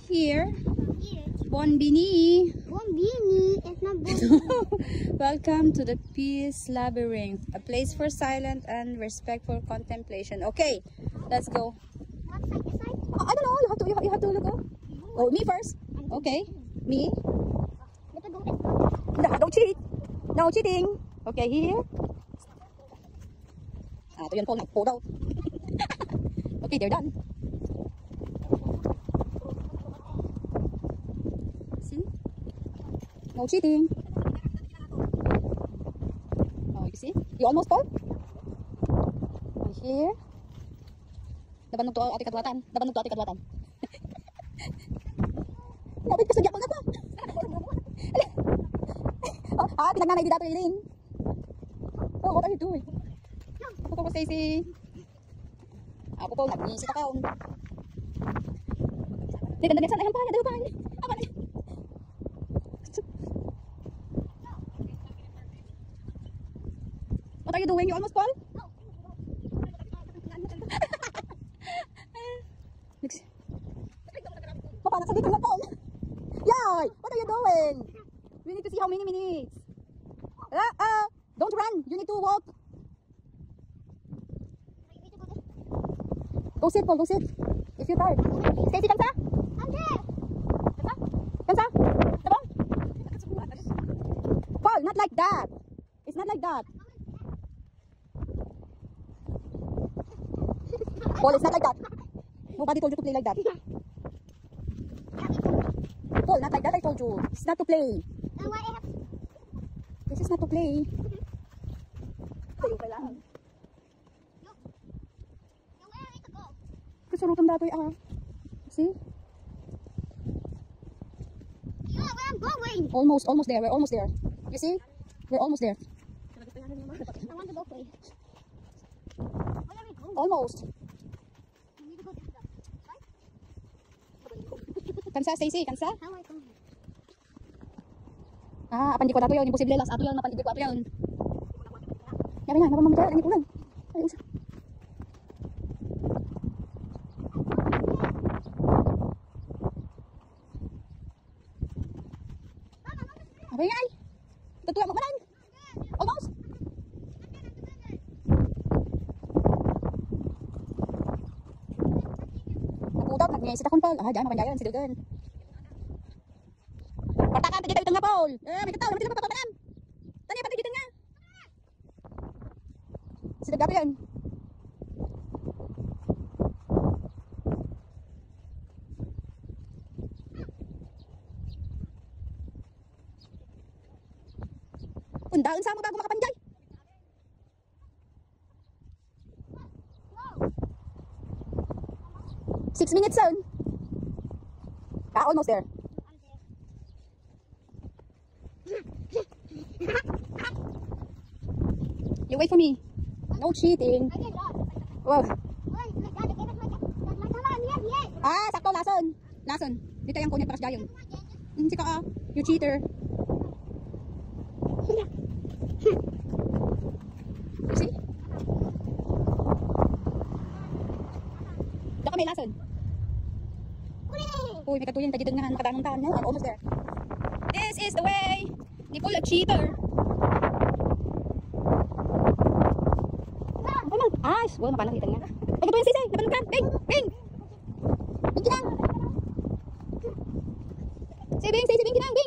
Here. Bonbini. Bonbini. It's not Bonbini. Welcome to the Peace Labyrinth, a place for silent and respectful contemplation. Okay, let's go. What side is side? I don't know. You have to look. Oh, me first. Okay, me. Let's go. Let's go. No, don't cheat. No cheating. Okay, here. Ito yun po, nagpo daw. Okay, they're done. See? No cheating. Oh, you see? You almost fall? And here. Laban to ati kadwatan. Napit ka sa Japan na pa. Pinagnanay di dato ilin. Oh, what are you doing? Ako po, Stacy. Ako po, nag-iisip ako. Hindi, ganda din sana. Ayan pa, dito pa. What are you doing? You almost fall? Papa, nasa dito na fall. Yay! What are you doing? We need to see how many minutes. Don't run. You need to walk. Go sit, Paul. Go sit. If you're tired. Stacy, kansa? I'm there. Kansa? Tabong? Paul, not like that. It's not like that. Paul, it's not like that. Nobody told you to play like that. Paul, not like that. I told you. It's not to play. This is not to play. Surutan datoy see? Yeah, where I'm going. Almost there. We're almost there. You see? We're almost there. I want to go play. Where are we going? Almost. We need to go this way. Right? Kansa, Stacy? Kansa? How are we going? Apan di ko dato yun. Imposible lang. Ato yun. Napan di ko ato yun. Yabi nga. Napan mamaya. Langit ulan. Ay, usa. Abay ay! Tutuwa mo ka lang! Almost! Napudaw, nag-iisip akong Paul. Diyan, mapanyayan, silugan. Partakan, tadi tayo nga Paul! May kataw, naman sila mapapamanam! Tanya, patay dito nga! Silugan pa yan. Undaan sa mo bago makapanjay. Wow. 6 minutes soon. Almost there. You wait for me. No cheating. Wow. Sakto lason. Lason. Dito yung kunyat para sa dayon. Hindi ka you cheater. You see? Dito kami lason. Uy, may katuyan ka dito nga. Makadangong tahan nga. Almost there. This is the way. Di ko cheater. Well, mapalang kita nga. Ay, katuyan sisay. Napanog ka. Bing! Bing! Bing kinang! Si Bing! Bing kinang!